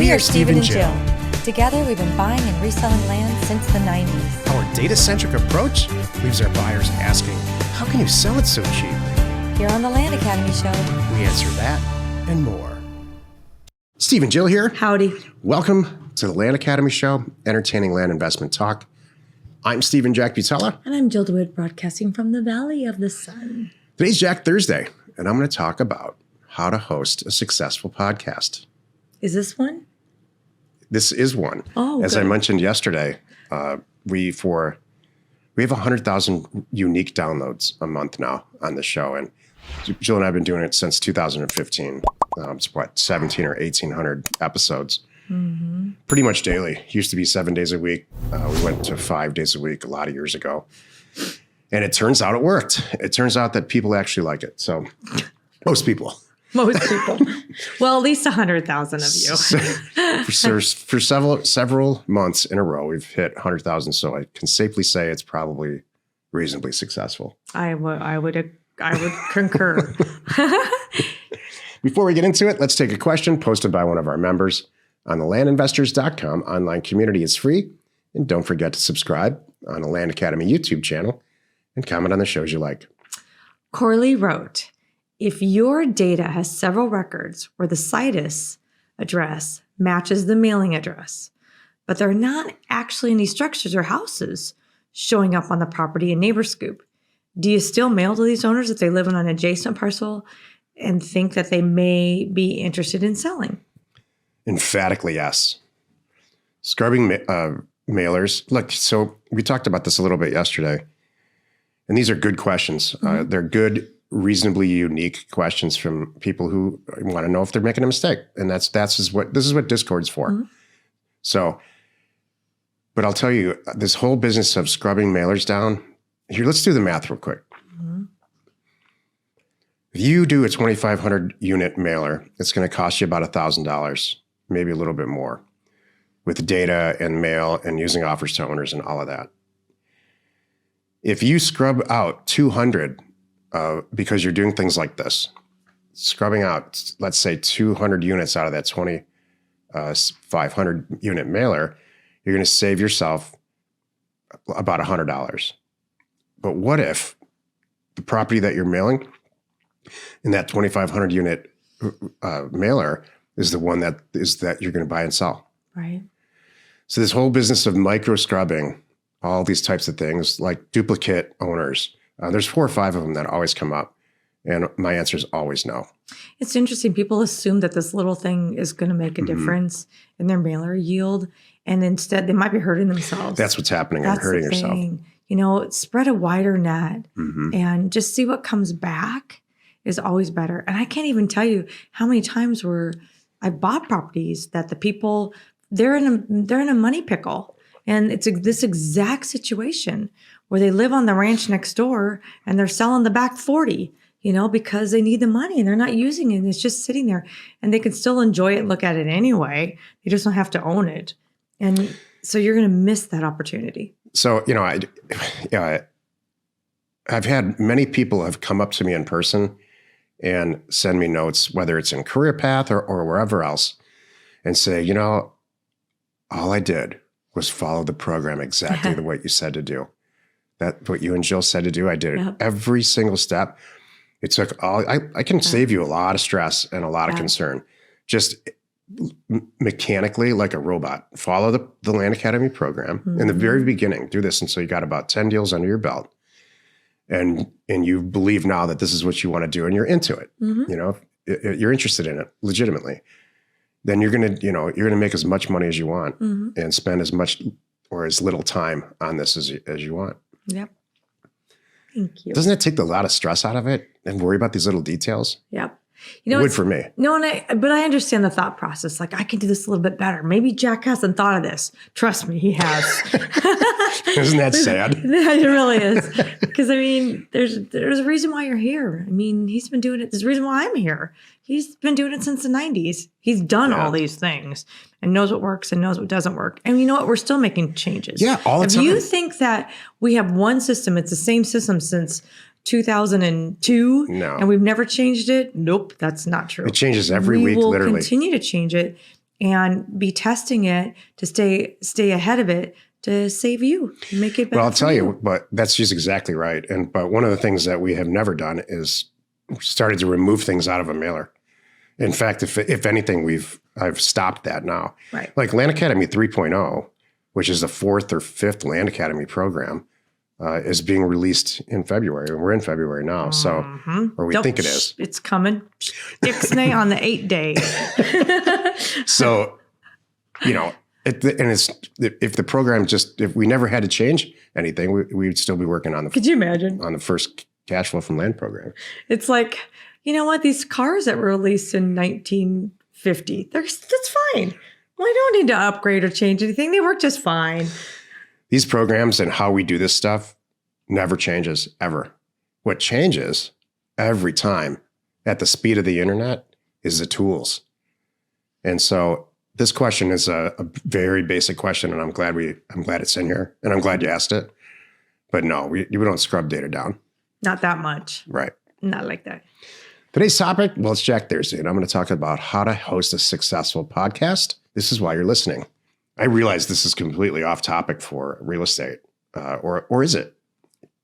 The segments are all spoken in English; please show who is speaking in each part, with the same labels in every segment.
Speaker 1: We are Steve and Jill.
Speaker 2: Together, we've been buying and reselling land since the 90s.
Speaker 1: Our data-centric approach leaves our buyers asking, how can you sell it so cheap?
Speaker 2: Here on the Land Academy Show,
Speaker 1: We answer that and more. Steve and Jill here.
Speaker 3: Howdy.
Speaker 1: Welcome to the Land Academy Show, entertaining land investment talk. I'm Stephen Jack Butella.
Speaker 3: And I'm Jill DeWitt, broadcasting from the Valley of the Sun.
Speaker 1: Today's Jack Thursday, and I'm going to talk about how to host a successful podcast.
Speaker 3: Is this one?
Speaker 1: This is one.
Speaker 3: Oh,
Speaker 1: As
Speaker 3: good.
Speaker 1: I mentioned yesterday, we have 100,000 unique downloads a month now on the show, and Jill and I have been doing it since 2015. It's what, 17 or 1,800 episodes. Mm-hmm. Pretty much daily. Used to be 7 days a week. We went to 5 days a week a lot of years ago. And it turns out it worked. It turns out that people actually like it. So most people.
Speaker 3: Most people. Well, at least 100,000 of you.
Speaker 1: For several months in a row, we've hit 100,000. So I can safely say it's probably reasonably successful.
Speaker 3: I would concur.
Speaker 1: Before we get into it, let's take a question posted by one of our members on the landinvestors.com online community. It's free. And don't forget to subscribe on the Land Academy YouTube channel and comment on the shows you like.
Speaker 3: Corley wrote, if your data has several records where the situs address matches the mailing address, but there are not actually any structures or houses showing up on the property in NeighborScoop, do you still mail to these owners if they live on an adjacent parcel and think that they may be interested in selling?
Speaker 1: Emphatically, yes. Scrubbing mailers. Look, so we talked about this a little bit yesterday, and these are good questions.
Speaker 3: Mm-hmm.
Speaker 1: They're good, reasonably unique questions from people who want to know if they're making a mistake, and this is what Discord's for.
Speaker 3: Mm-hmm.
Speaker 1: So, but I'll tell you, this whole business of scrubbing mailers down. Here, let's do the math real quick.
Speaker 3: Mm-hmm.
Speaker 1: If you do a 2,500 unit mailer, it's going to cost you about $1,000, maybe a little bit more, with data and mail and using offers to owners and all of that. If you scrub out 200, because you're doing things like this, scrubbing out, let's say 200 units out of that 2,500 unit mailer, you're going to save yourself about $100. But what if the property that you're mailing in that 2,500 unit mailer is the one that you're going to buy and sell?
Speaker 3: Right.
Speaker 1: So this whole business of micro scrubbing, all these types of things like duplicate owners, there's 4 or 5 of them that always come up. And my answer is always no.
Speaker 3: It's interesting. People assume that this little thing is going to make a difference in their mailer yield. And instead, they might be hurting themselves.
Speaker 1: That's what's happening.
Speaker 3: That's
Speaker 1: and hurting
Speaker 3: the
Speaker 1: yourself.
Speaker 3: thing. You know, spread a wider net and just see what comes back is always better. And I can't even tell you how many times where I bought properties that the people, they're in a money pickle. And it's this exact situation where they live on the ranch next door and they're selling the back 40, because they need the money and they're not using it. And it's just sitting there and they can still enjoy it and look at it anyway. They just don't have to own it. And so you're going to miss that opportunity.
Speaker 1: So, I've had many people have come up to me in person and send me notes, whether it's in Career Path or wherever else, and say, all I did was follow the program exactly the way you said to do. That what you and Jill said to do, I did it every single step. It took I can save you a lot of stress and a lot of concern. Just mechanically, like a robot, follow the Land Academy program in the very beginning. Do this until you got about 10 deals under your belt, and you believe now that this is what you want to do, and you're into it. You're interested in it legitimately. Then you're gonna make as much money as you want and spend as much or as little time on this as you want.
Speaker 3: Yep. Thank you.
Speaker 1: Doesn't it take a lot of stress out of it and worry about these little details?
Speaker 3: Yep.
Speaker 1: It would for me.
Speaker 3: No, but I understand the thought process. Like, I can do this a little bit better. Maybe Jack hasn't thought of this. Trust me, he has.
Speaker 1: Isn't that sad?
Speaker 3: It really is. Because, there's a reason why you're here. He's been doing it. There's a reason why I'm here. He's been doing it since the 90s. He's done all these things and knows what works and knows what doesn't work. And you know what? We're still making changes.
Speaker 1: Yeah, all the time.
Speaker 3: If you think that we have one system, it's the same system since 2002,
Speaker 1: no,
Speaker 3: and we've never changed it. Nope, that's not true.
Speaker 1: It changes every week, literally.
Speaker 3: We will continue to change it and be testing it to stay ahead of it to save you, make it better.
Speaker 1: Well, I'll tell you, but she's exactly right. But one of the things that we have never done is started to remove things out of a mailer. In fact, if anything, I've stopped that now.
Speaker 3: Right.
Speaker 1: Like Land Academy 3.0, which is the 4th or 5th Land Academy program, is being released in February. We're in February now, so or we think it is.
Speaker 3: It's coming. Ixnay on the 8th day.
Speaker 1: So, if the program if we never had to change anything, we'd still be working on
Speaker 3: Could you imagine?
Speaker 1: On the first cash flow from land program.
Speaker 3: It's like, you know what? These cars that were released in 1950, that's fine. Well, I don't need to upgrade or change anything. They work just fine.
Speaker 1: These programs and how we do this stuff never changes, ever. What changes every time at the speed of the internet is the tools. And so this question is a very basic question, and I'm glad it's in here, and I'm glad you asked it. But no, we don't scrub data down.
Speaker 3: Not that much.
Speaker 1: Right.
Speaker 3: Not like that.
Speaker 1: Today's topic, well, it's Jack Thursday, and I'm going to talk about how to host a successful podcast. This is why you're listening. I realize this is completely off topic for real estate, or is it?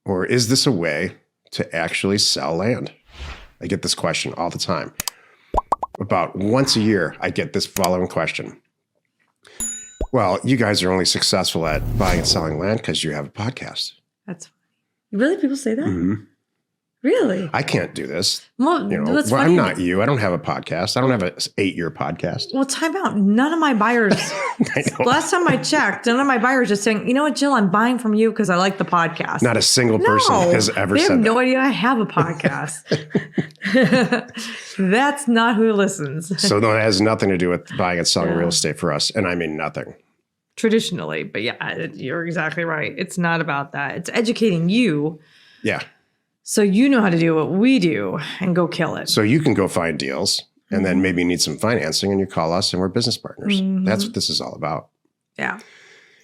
Speaker 1: Or is this a way to actually sell land? I get this question all the time. About once a year, I get this following question. Well, you guys are only successful at buying and selling land because you have a podcast.
Speaker 3: That's funny. Really? People say that?
Speaker 1: Mm-hmm.
Speaker 3: Really?
Speaker 1: I can't do this.
Speaker 3: Well,
Speaker 1: I'm not you. I don't have a podcast. I don't have an 8-year podcast.
Speaker 3: Well, time out. None of my buyers, last time I checked, none of my buyers are saying, you know what, Jill, I'm buying from you because I like the podcast.
Speaker 1: Not a single person has ever said that.
Speaker 3: They have no idea I have a podcast. That's not who listens.
Speaker 1: So no, it has nothing to do with buying and selling real estate for us. And I mean nothing.
Speaker 3: Traditionally. But yeah, you're exactly right. It's not about that. It's educating you.
Speaker 1: Yeah.
Speaker 3: So you know how to do what we do and go kill it.
Speaker 1: So you can go find deals and then maybe need some financing and you call us and we're business partners. That's what this is all about.
Speaker 3: Yeah.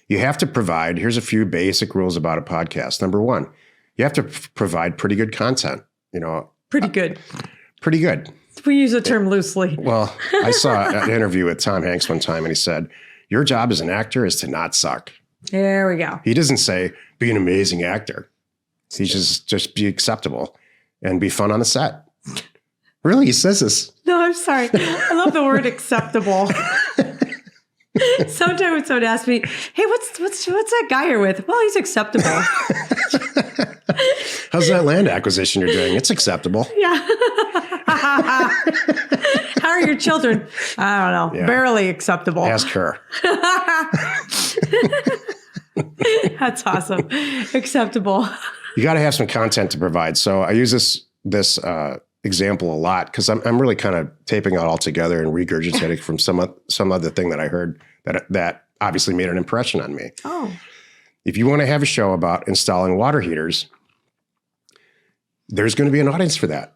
Speaker 1: You have to provide, here's a few basic rules about a podcast. Number one, you have to provide pretty good content.
Speaker 3: Pretty good.
Speaker 1: Pretty good.
Speaker 3: We use the term loosely.
Speaker 1: Well, I saw an interview with Tom Hanks one time and he said, your job as an actor is to not suck.
Speaker 3: There we go.
Speaker 1: He doesn't say, be an amazing actor. He just be acceptable and be fun on the set. Really? He says this.
Speaker 3: No, I'm sorry. I love the word acceptable. Sometimes when someone asks me, hey, what's that guy you're with? Well, he's acceptable.
Speaker 1: How's that land acquisition you're doing? It's acceptable.
Speaker 3: Yeah. How are your children? I don't know. Yeah. Barely acceptable.
Speaker 1: Ask her.
Speaker 3: That's awesome. Acceptable.
Speaker 1: You got to have some content to provide. So I use this example a lot because I'm really kind of taping it all together and regurgitating from some other thing that I heard that obviously made an impression on me.
Speaker 3: Oh.
Speaker 1: If you want to have a show about installing water heaters, there's going to be an audience for that.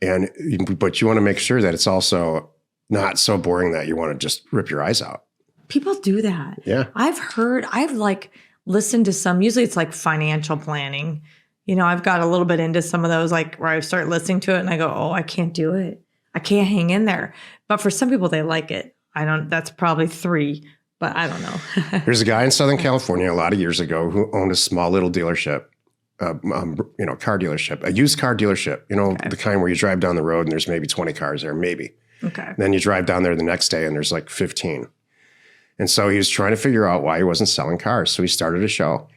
Speaker 1: But you want to make sure that it's also not so boring that you want to just rip your eyes out.
Speaker 3: People do that.
Speaker 1: Yeah.
Speaker 3: I've listened to some, usually it's like financial planning. I've got a little bit into some of those, like where I start listening to it and I go, oh, I can't do it. I can't hang in there. But for some people, they like it. That's probably 3, but I don't know.
Speaker 1: There's a guy in Southern California a lot of years ago who owned a small little dealership, car dealership, a used car dealership, okay. The kind where you drive down the road and there's maybe 20 cars there, maybe.
Speaker 3: Okay.
Speaker 1: And then you drive down there the next day and there's like 15. And so he was trying to figure out why he wasn't selling cars. So he started a show.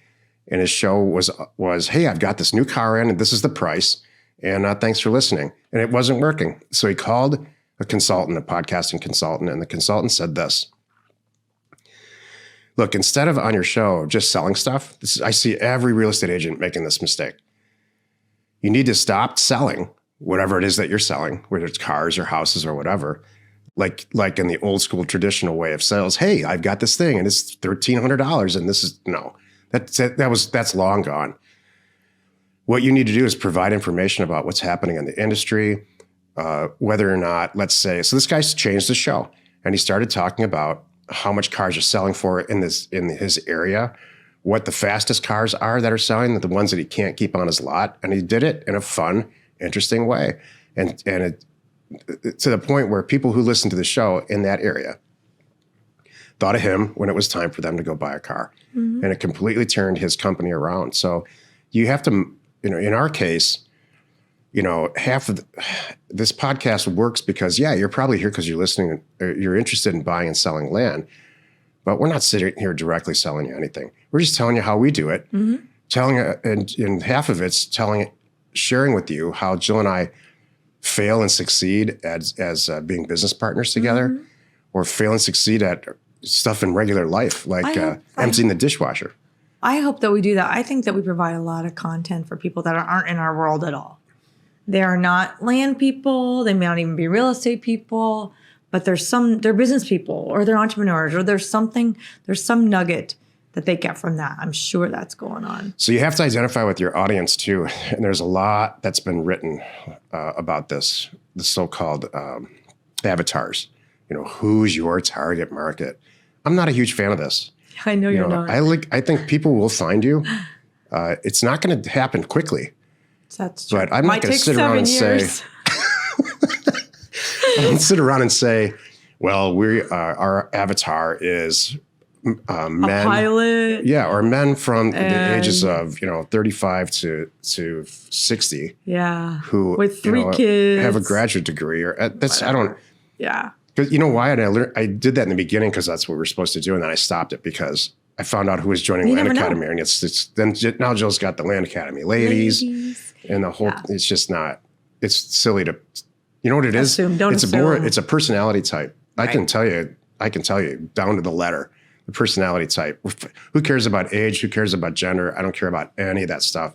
Speaker 1: And his show was, hey, I've got this new car in and this is the price. And thanks for listening. And it wasn't working. So he called a consultant, a podcasting consultant. And the consultant said this. Look, instead of on your show just selling stuff, I see every real estate agent making this mistake. You need to stop selling whatever it is that you're selling, whether it's cars or houses or whatever. Like in the old school traditional way of sales, hey, I've got this thing and it's $1,300 and this is that's long gone. What you need to do is provide information about what's happening in the industry, whether or not, let's say, so this guy's changed the show and he started talking about how much cars are selling for in his area, what the fastest cars are that are selling, the ones that he can't keep on his lot, and he did it in a fun, interesting way, and it to the point where people who listen to the show in that area thought of him when it was time for them to go buy a car. And it completely turned his company around. So you have to, in our case, half of this podcast works because, you're probably here because you're listening, or you're interested in buying and selling land, but we're not sitting here directly selling you anything. We're just telling you how we do it, and half of it's sharing with you how Jill and I fail and succeed as being business partners together, or fail and succeed at stuff in regular life, like emptying the dishwasher.
Speaker 3: I hope that we do that. I think that we provide a lot of content for people that aren't in our world at all. They are not land people. They may not even be real estate people, but they're business people, or they're entrepreneurs, or there's some nugget that they get from that. I'm sure that's going on.
Speaker 1: So you have to identify with your audience too. And there's a lot that's been written about the so-called avatars. Who's your target market? I'm not a huge fan of this.
Speaker 3: I know you're not.
Speaker 1: I think people will find you. It's not going to happen quickly.
Speaker 3: That's true.
Speaker 1: But I'm not going to sit around and say, I don't sit around and say, well, our avatar is men.
Speaker 3: A pilot.
Speaker 1: Yeah, or men from the ages of 35 to 60.
Speaker 3: Yeah.
Speaker 1: Who
Speaker 3: with 3 kids
Speaker 1: have a graduate degree, or that's
Speaker 3: whatever.
Speaker 1: I don't.
Speaker 3: Yeah.
Speaker 1: Because you know why? And I did that in the beginning because that's what we were supposed to do, and then I stopped it because I found out who was joining Land Academy, and then now Jill's got the Land Academy ladies. And the whole, it's just not, it's silly to, you know what it is? It's a personality type. I can tell you down to the letter, the personality type. Who cares about age? Who cares about gender? I don't care about any of that stuff.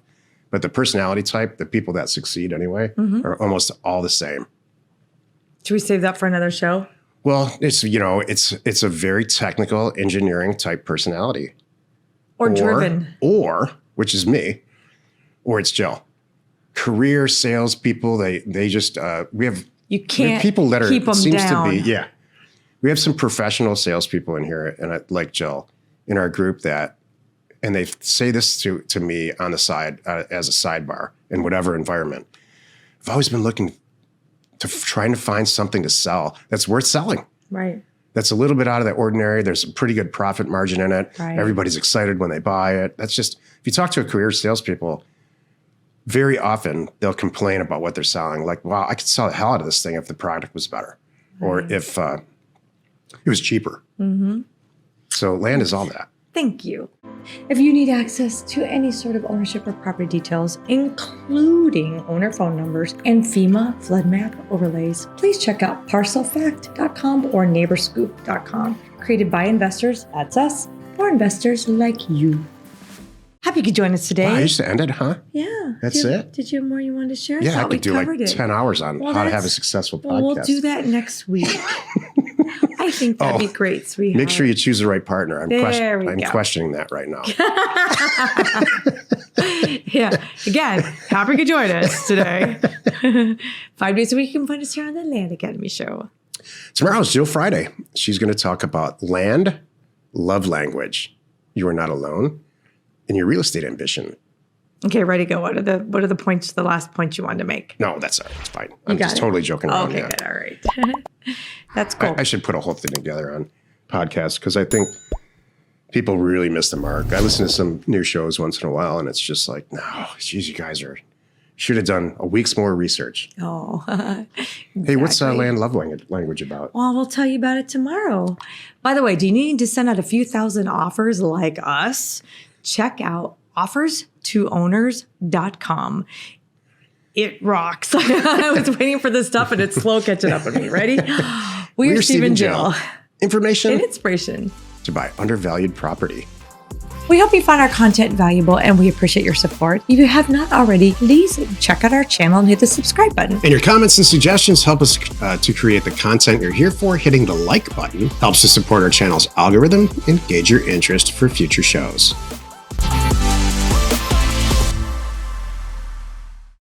Speaker 1: But the personality type, the people that succeed anyway, are almost all the same.
Speaker 3: Should we save that for another show?
Speaker 1: Well, it's a very technical engineering type personality.
Speaker 3: Or driven.
Speaker 1: Or, which is me, or it's Jill. Career salespeople, they just we have people that are
Speaker 3: keep them
Speaker 1: seems
Speaker 3: down.
Speaker 1: to be we have some professional salespeople in here, and like Jill in our group and they say this to me on the side as a sidebar in whatever environment. I've always been trying to find something to sell that's worth selling.
Speaker 3: Right.
Speaker 1: That's a little bit out of the ordinary. There's a pretty good profit margin in it.
Speaker 3: Right.
Speaker 1: Everybody's excited when they buy it. That's just, if you talk to a career salespeople, very often they'll complain about what they're selling. Like, wow, I could sell the hell out of this thing if the product was better, or if it was cheaper. So land is all that.
Speaker 3: Thank you. If you need access to any sort of ownership or property details, including owner phone numbers and FEMA flood map overlays, please check out parcelfact.com or neighborscoop.com. Created by investors, that's us, for investors like you. Happy you could join us today.
Speaker 1: Wow, I used to end it, huh?
Speaker 3: Yeah.
Speaker 1: That's it?
Speaker 3: Did you have more you wanted to share?
Speaker 1: Yeah, I could do like 10 hours on how to have a successful podcast.
Speaker 3: We'll do that next week. I think that'd be great, sweetheart.
Speaker 1: Make sure you choose the right partner. I'm questioning that right now.
Speaker 3: Yeah. Again, happy you could join us today. 5 days a week, you can find us here on the Land Academy Show.
Speaker 1: Tomorrow's Jill Friday. She's going to talk about land, love language. You are not alone in your real estate ambition.
Speaker 3: Okay, ready to go. What are the points, the last points you wanted to make?
Speaker 1: No, that's all right. It's fine. I'm just totally joking around.
Speaker 3: Okay, good. All right. That's cool.
Speaker 1: I should put a whole thing together on podcasts because I think people really miss the mark. I listen to some new shows once in a while, and it's just like, no, geez, you guys should have done a week's more research.
Speaker 3: Oh, exactly.
Speaker 1: Hey, what's land love language about?
Speaker 3: Well, we'll tell you about it tomorrow. By the way, do you need to send out a few thousand offers like us? Check out offerstowners.com. It rocks. I was waiting for this stuff and it's slow catching up with me. Ready? We're Steve and Jill.
Speaker 1: Information
Speaker 3: and inspiration
Speaker 1: to buy undervalued property.
Speaker 3: We hope you find our content valuable and we appreciate your support. If you have not already, please check out our channel and hit the subscribe button.
Speaker 1: And your comments and suggestions help us to create the content you're here for. Hitting the like button helps to support our channel's algorithm and gauge your interest for future shows.